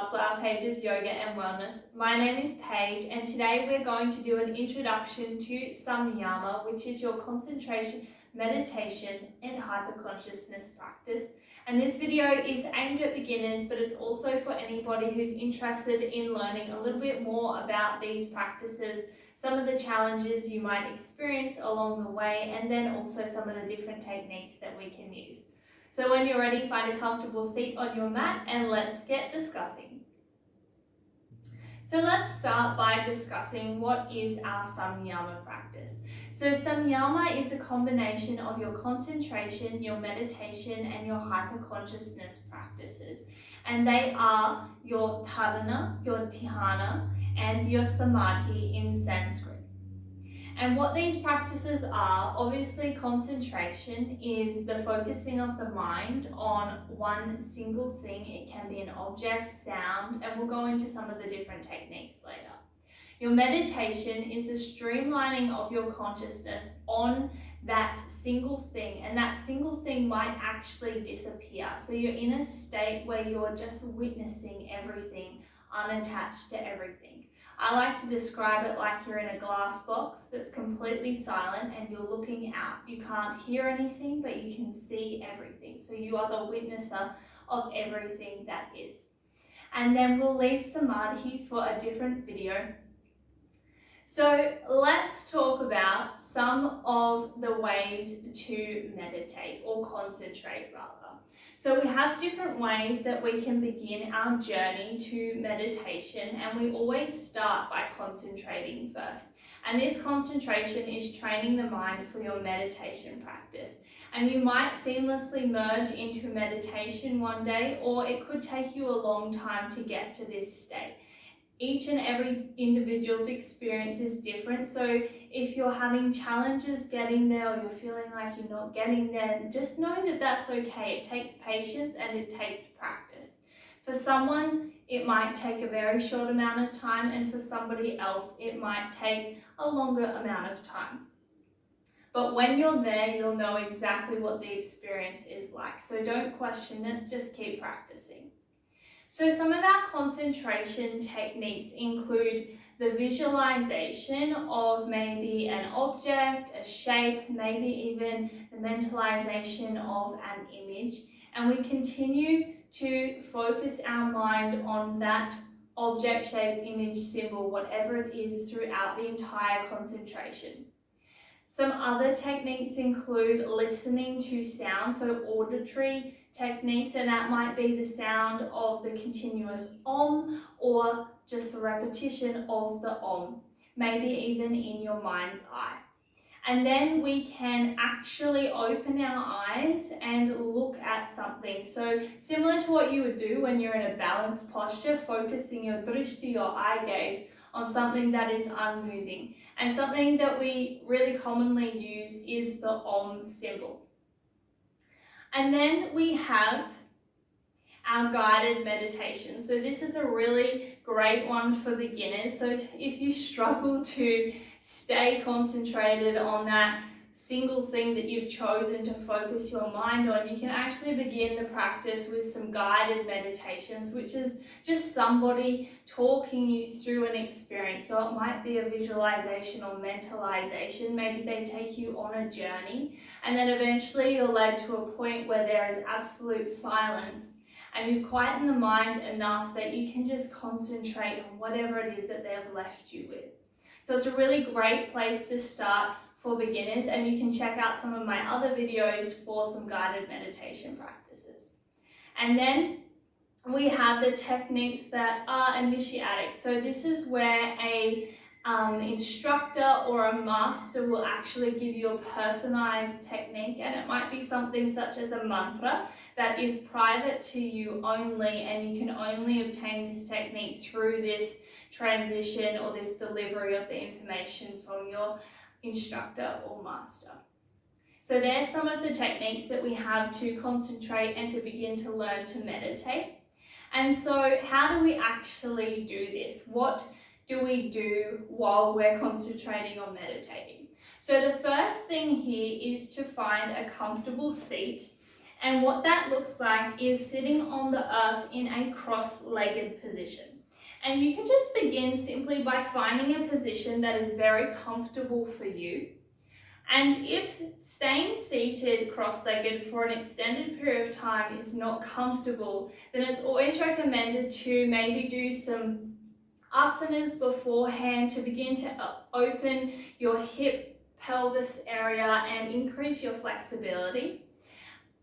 Wildflower Pages Yoga and Wellness. My name is Paige and today we're going to do an introduction to Samyama, which is your concentration, meditation and hyperconsciousness practice. And this video is aimed at beginners, but it's also for anybody who's interested in learning a little bit more about these practices, some of the challenges you might experience along the way, and then also some of the different techniques that we can use. So when you're ready, find a comfortable seat on your mat and let's get discussing. So let's start by discussing what is our Samyama practice. So Samyama is a combination of your concentration, your meditation and your hyperconsciousness practices. And they are your dharana, your dhyana and your samadhi in Sanskrit. And what these practices are, obviously concentration is the focusing of the mind on one single thing. It can be an object, sound, and we'll go into some of the different techniques later. Your meditation is the streamlining of your consciousness on that single thing, and that single thing might actually disappear. So you're in a state where you're just witnessing everything, unattached to everything. I like to describe it like you're in a glass box that's completely silent and you're looking out. You can't hear anything, but you can see everything. So you are the witnesser of everything that is. And then we'll leave samadhi for a different video. So let's talk about some of the ways to meditate or concentrate rather. So we have different ways that we can begin our journey to meditation, and we always start by concentrating first. And this concentration is training the mind for your meditation practice. And you might seamlessly merge into meditation one day, or it could take you a long time to get to this state. Each and every individual's experience is different, so if you're having challenges getting there or you're feeling like you're not getting there, just know that that's okay. It takes patience and it takes practice. For someone, it might take a very short amount of time, and for somebody else, it might take a longer amount of time. But when you're there, you'll know exactly what the experience is like, so don't question it, just keep practicing. So some of our concentration techniques include the visualization of maybe an object, a shape, maybe even the mentalization of an image. And we continue to focus our mind on that object, shape, image, symbol, whatever it is throughout the entire concentration. Some other techniques include listening to sound, so auditory techniques, and that might be the sound of the continuous om or just the repetition of the om, maybe even in your mind's eye. And then we can actually open our eyes and look at something. So similar to what you would do when you're in a balanced posture, focusing your drishti, your eye gaze, on something that is unmoving. And something that we really commonly use is the om symbol. And then we have our guided meditation. So this is a really great one for beginners. So if you struggle to stay concentrated on that single thing that you've chosen to focus your mind on, you can actually begin the practice with some guided meditations, which is just somebody talking you through an experience. So it might be a visualization or mentalization. Maybe they take you on a journey, and then eventually you're led to a point where there is absolute silence and you've quietened the mind enough that you can just concentrate on whatever it is that they've left you with. So it's a really great place to start for beginners, and you can check out some of my other videos for some guided meditation practices. And then we have the techniques that are initiatic. So this is where a instructor or a master will actually give you a personalized technique, and it might be something such as a mantra that is private to you only, and you can only obtain this technique through this transition or this delivery of the information from your instructor or master. So there's some of the techniques that we have to concentrate and to begin to learn to meditate. And so how do we actually do this? What do we do while we're concentrating on meditating? So the first thing here is to find a comfortable seat, And what that looks like is sitting on the earth in a cross-legged position. And you can just begin simply by finding a position that is very comfortable for you. And if staying seated cross-legged for an extended period of time is not comfortable, then it's always recommended to maybe do some asanas beforehand to begin to open your hip pelvis area and increase your flexibility.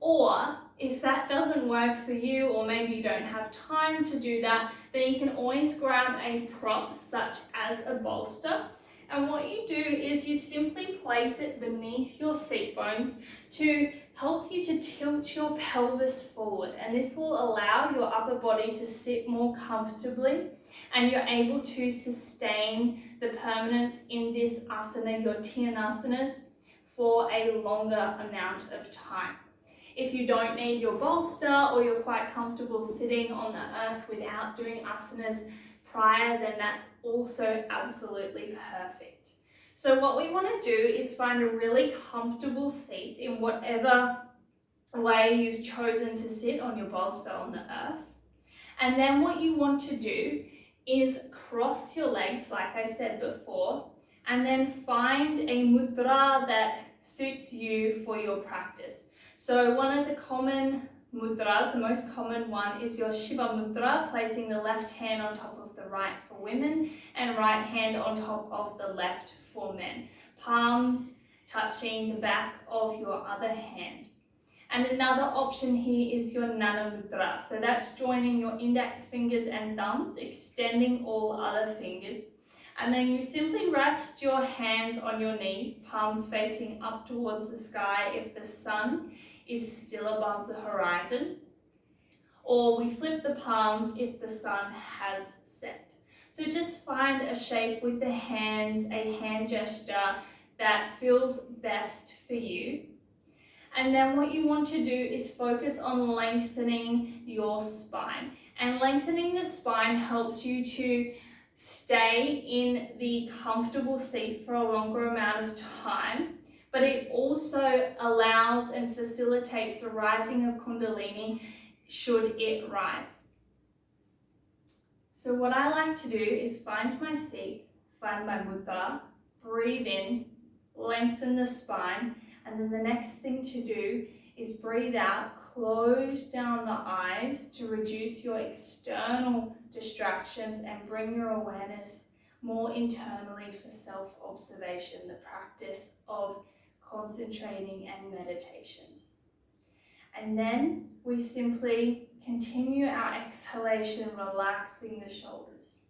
Or if that doesn't work for you, or maybe you don't have time to do that, then you can always grab a prop such as a bolster. And what you do is you simply place it beneath your seat bones to help you to tilt your pelvis forward. And this will allow your upper body to sit more comfortably, and you're able to sustain the permanence in this asana, your Tyasanas, for a longer amount of time. If you don't need your bolster, or you're quite comfortable sitting on the earth without doing asanas prior, then that's also absolutely perfect. So what we want to do is find a really comfortable seat in whatever way you've chosen to sit on your bolster on the earth. And then what you want to do is cross your legs, like I said before, and then find a mudra that suits you for your practice. So one of the common mudras, the most common one, is your Shiva mudra, placing the left hand on top of the right for women and right hand on top of the left for men. Palms touching the back of your other hand. And another option here is your Nana mudra. So that's joining your index fingers and thumbs, extending all other fingers. And then you simply rest your hands on your knees, palms facing up towards the sky if the sun is still above the horizon. Or we flip the palms if the sun has set. So just find a shape with the hands, a hand gesture that feels best for you. And then what you want to do is focus on lengthening your spine. And lengthening the spine helps you to stay in the comfortable seat for a longer amount of time, but it also allows and facilitates the rising of Kundalini should it rise. So what I like to do is find my seat, find my mudra, breathe in, lengthen the spine, and then the next thing to do is breathe out, close down the eyes to reduce your external distractions and bring your awareness more internally for self-observation, the practice of concentrating and meditation. And then we simply continue our exhalation, relaxing the shoulders.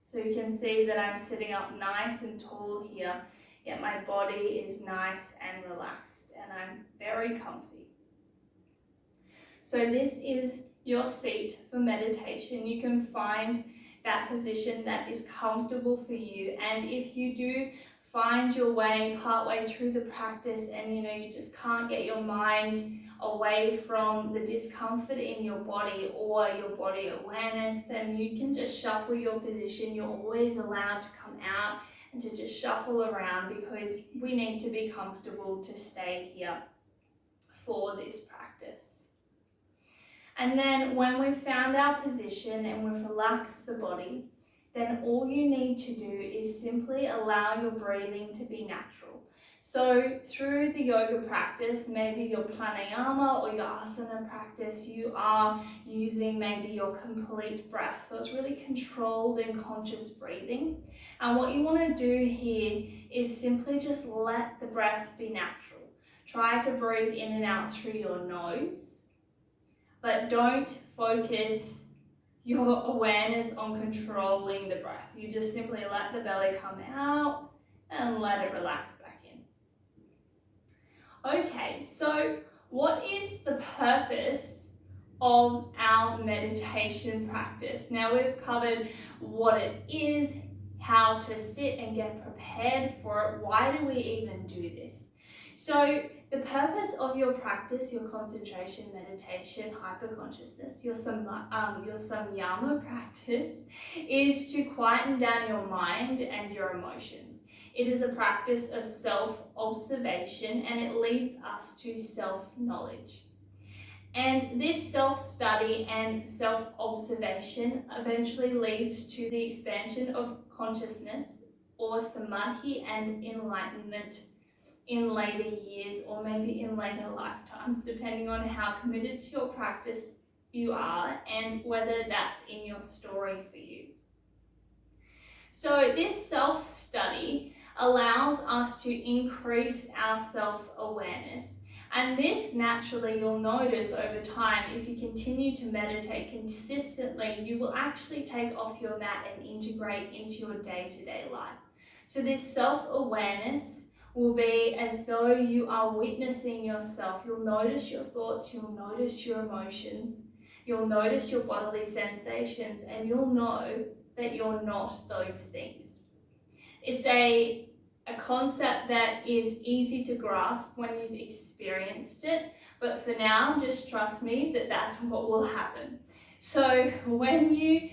So you can see that I'm sitting up nice and tall here, yet my body is nice and relaxed, and I'm very comfy. So this is your seat for meditation. You can find that position that is comfortable for you, and if you do find your way partway through the practice and you just can't get your mind away from the discomfort in your body or your body awareness, then you can just shuffle your position. You're always allowed to come out and to just shuffle around, because we need to be comfortable to stay here for this practice. And then when we've found our position and we've relaxed the body, then all you need to do is simply allow your breathing to be natural. So through the yoga practice, maybe your pranayama or your asana practice, you are using maybe your complete breath. So it's really controlled and conscious breathing. And what you want to do here is simply just let the breath be natural. Try to breathe in and out through your nose, but don't focus your awareness on controlling the breath. You just simply let the belly come out and let it relax back in. Okay, so what is the purpose of our meditation practice? Now we've covered what it is, how to sit and get prepared for it. Why do we even do this? So the purpose of your practice, your concentration, meditation, hyperconsciousness, your Samyama practice, is to quieten down your mind and your emotions. It is a practice of self-observation, and it leads us to self-knowledge. And this self-study and self-observation eventually leads to the expansion of consciousness or samadhi and enlightenment in later years or maybe in later lifetimes, depending on how committed to your practice you are and whether that's in your story for you. So this self-study allows us to increase our self-awareness. And this naturally you'll notice over time, if you continue to meditate consistently, you will actually take off your mat and integrate into your day-to-day life. So this self-awareness will be as though you are witnessing yourself. You'll notice your thoughts, you'll notice your emotions, you'll notice your bodily sensations, and you'll know that you're not those things. It's a concept that is easy to grasp when you've experienced it, but for now, just trust me that that's what will happen. So when you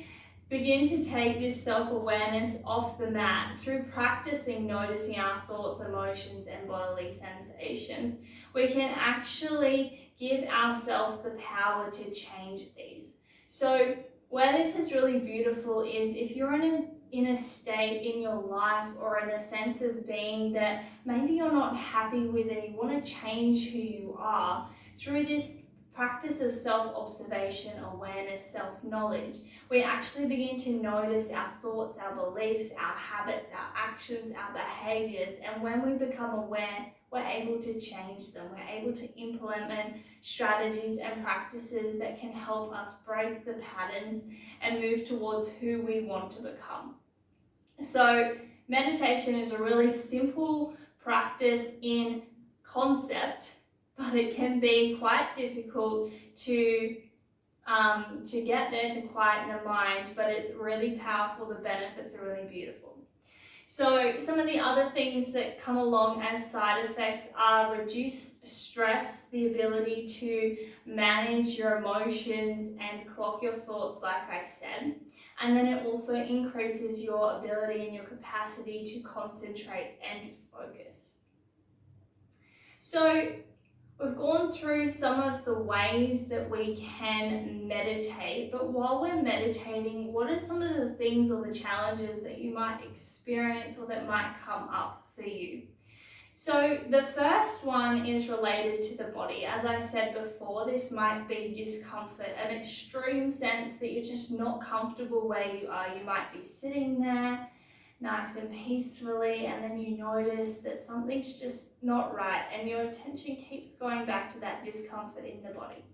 begin to take this self-awareness off the mat through practicing noticing our thoughts, emotions, and bodily sensations, we can actually give ourselves the power to change these. So where this is really beautiful is if you're in a state in your life or in a sense of being that maybe you're not happy with and you want to change who you are, through this practice of self-observation, awareness, self-knowledge, we actually begin to notice our thoughts, our beliefs, our habits, our actions, our behaviors, and when we become aware, we're able to change them. We're able to implement strategies and practices that can help us break the patterns and move towards who we want to become. So meditation is a really simple practice in concept, but it can be quite difficult to get there, to quieten the mind, but it's really powerful. The benefits are really beautiful. So some of the other things that come along as side effects are reduced stress, the ability to manage your emotions and clock your thoughts, like I said. And then it also increases your ability and your capacity to concentrate and focus. So we've gone through some of the ways that we can meditate, but while we're meditating, what are some of the things or the challenges that you might experience or that might come up for you? So the first one is related to the body. As I said before, this might be discomfort, an extreme sense that you're just not comfortable where you are. You might be sitting there nice and peacefully, and then you notice that something's just not right and your attention keeps going back to that discomfort in the body.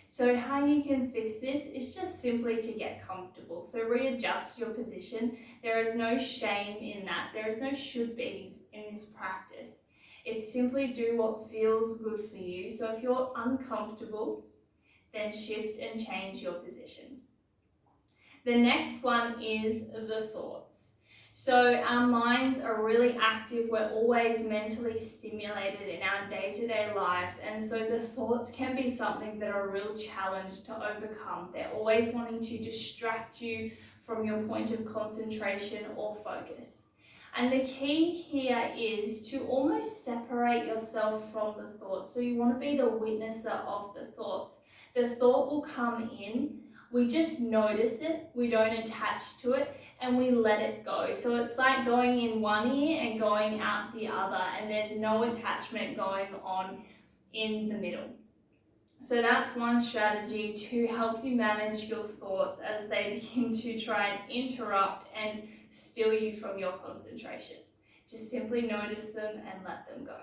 So how you can fix this is just simply to get comfortable. So readjust your position. There is no shame in that. There is no should be's in this practice. It's simply do what feels good for you. So if you're uncomfortable, then shift and change your position. The next one is the thoughts. So our minds are really active. We're always mentally stimulated in our day-to-day lives. And so the thoughts can be something that are a real challenge to overcome. They're always wanting to distract you from your point of concentration or focus. And the key here is to almost separate yourself from the thoughts. So you want to be the witnesser of the thoughts. The thought will come in. We just notice it, we don't attach to it, and we let it go. So it's like going in one ear and going out the other, and there's no attachment going on in the middle. So that's one strategy to help you manage your thoughts as they begin to try and interrupt and steal you from your concentration. Just simply notice them and let them go.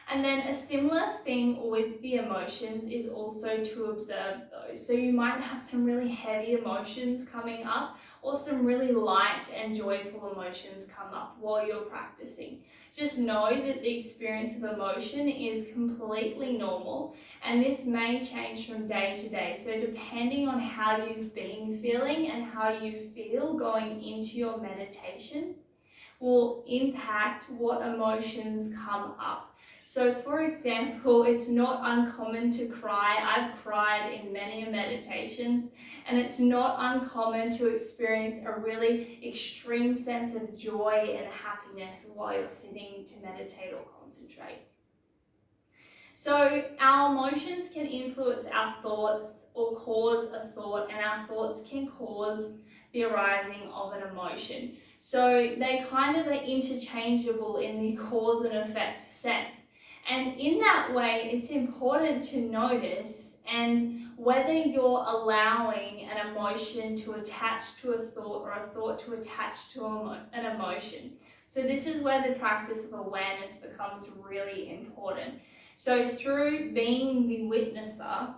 And then a similar thing with the emotions is also to observe those. So you might have some really heavy emotions coming up or some really light and joyful emotions come up while you're practicing. Just know that the experience of emotion is completely normal and this may change from day to day. So depending on how you've been feeling and how you feel going into your meditation will impact what emotions come up. So for example, it's not uncommon to cry. I've cried in many meditations, and it's not uncommon to experience a really extreme sense of joy and happiness while you're sitting to meditate or concentrate. So our emotions can influence our thoughts or cause a thought, and our thoughts can cause the arising of an emotion. So they kind of are interchangeable in the cause and effect sense. And in that way, it's important to notice and whether you're allowing an emotion to attach to a thought or a thought to attach to an emotion. So this is where the practice of awareness becomes really important. So through being the witnesser,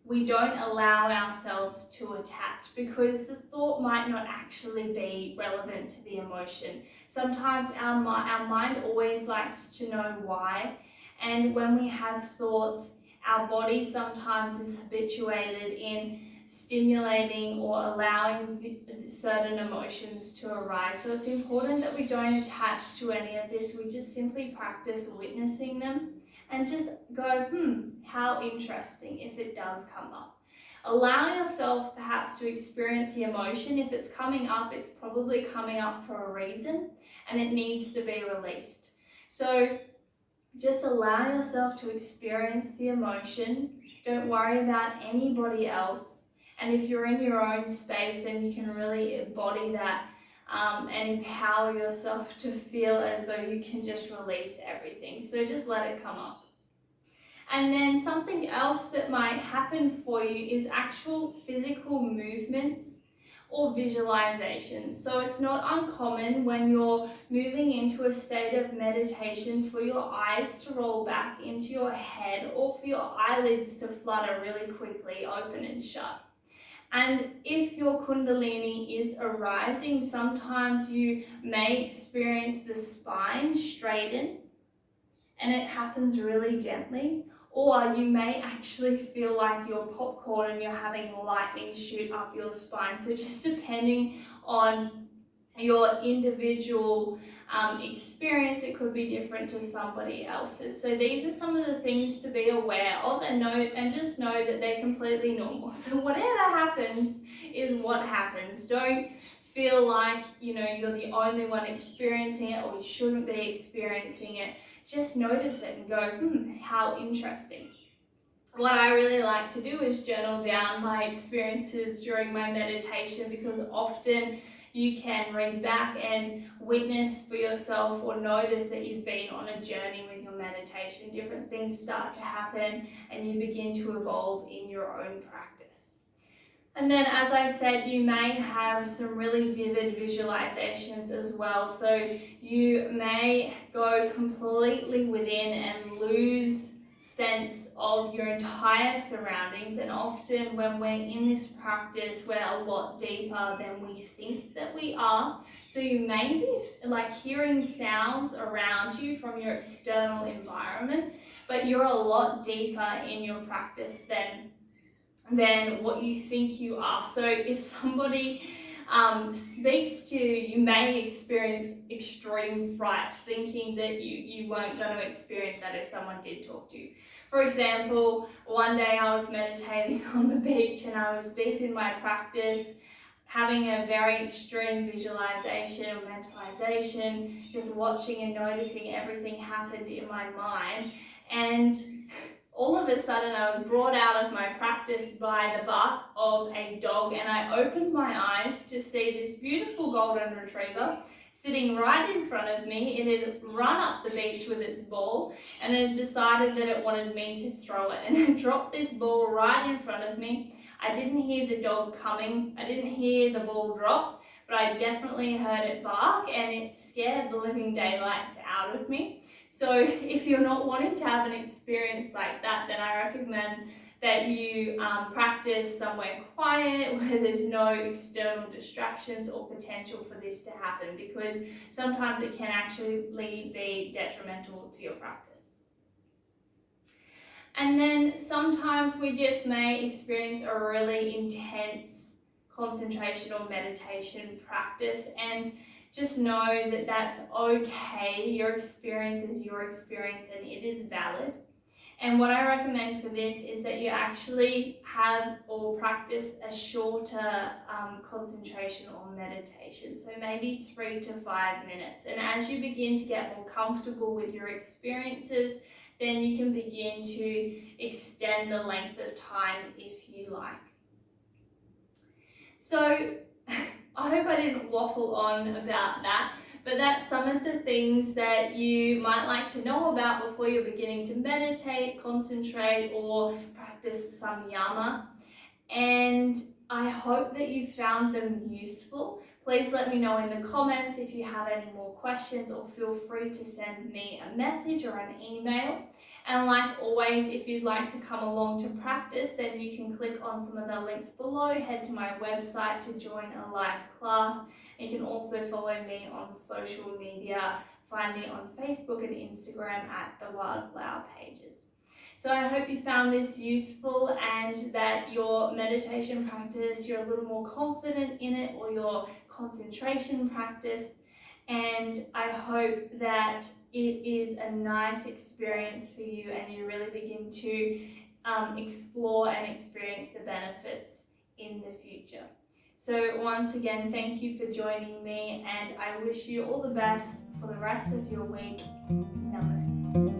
we don't allow ourselves to attach, because the thought might not actually be relevant to the emotion. Sometimes our mind always likes to know why, and when we have thoughts, our body sometimes is habituated in stimulating or allowing certain emotions to arise. So it's important that we don't attach to any of this. We just simply practice witnessing them and just go, how interesting if it does come up. Allow yourself perhaps to experience the emotion. If it's coming up, it's probably coming up for a reason and it needs to be released. So just allow yourself to experience the emotion. Don't worry about anybody else. And if you're in your own space, then you can really embody that and empower yourself to feel as though you can just release everything. So just let it come up. And then something else that might happen for you is actual physical movements or visualizations. So it's not uncommon when you're moving into a state of meditation for your eyes to roll back into your head or for your eyelids to flutter really quickly, open and shut. And if your Kundalini is arising, sometimes you may experience the spine straighten and it happens really gently. Or you may actually feel like you're popcorn and you're having lightning shoot up your spine. So just depending on your individual experience, it could be different to somebody else's. So these are some of the things to be aware of, and just know that they're completely normal. So whatever happens is what happens. Don't feel like you're the only one experiencing it, or you shouldn't be experiencing it. Just notice it and go, how interesting. What I really like to do is journal down my experiences during my meditation, because often you can read back and witness for yourself or notice that you've been on a journey with your meditation. Different things start to happen and you begin to evolve in your own practice. And then, as I said, you may have some really vivid visualizations as well. So you may go completely within and lose sense of your entire surroundings. And often when we're in this practice, we're a lot deeper than we think that we are. So you may be like hearing sounds around you from your external environment, but you're a lot deeper in your practice than what you think you are. So if somebody speaks to you, you may experience extreme fright, thinking that you weren't going to experience that if someone did talk to you. For example, one day I was meditating on the beach and I was deep in my practice, having a very extreme visualization or mentalization, just watching and noticing everything happened in my mind. And all of a sudden I was brought out of my practice by the bark of a dog, and I opened my eyes to see this beautiful golden retriever sitting right in front of me. It had run up the beach with its ball and it decided that it wanted me to throw it, and it dropped this ball right in front of me. I didn't hear the dog coming, I didn't hear the ball drop, but I definitely heard it bark, and it scared the living daylights out of me. So if you're not wanting to have an experience like that, then I recommend that you practice somewhere quiet where there's no external distractions or potential for this to happen, because sometimes it can actually be detrimental to your practice. And then sometimes we just may experience a really intense concentration or meditation practice, and just know that that's okay. Your experience is your experience and it is valid. And what I recommend for this is that you actually have or practice a shorter concentration or meditation. So maybe 3 to 5 minutes. And as you begin to get more comfortable with your experiences, then you can begin to extend the length of time if you like. So I hope I didn't waffle on about that, but that's some of the things that you might like to know about before you're beginning to meditate, concentrate, or practice Samyama. And I hope that you found them useful. Please let me know in the comments if you have any more questions, or feel free to send me a message or an email. And like always, if you'd like to come along to practice, then you can click on some of the links below, head to my website to join a live class. You can also follow me on social media, find me on Facebook and Instagram at the Wildflower Pages. So I hope you found this useful and that your meditation practice, you're a little more confident in it, or your concentration practice. And I hope that it is a nice experience for you and you really begin to explore and experience the benefits in the future. So once again, thank you for joining me, and I wish you all the best for the rest of your week. Namaste.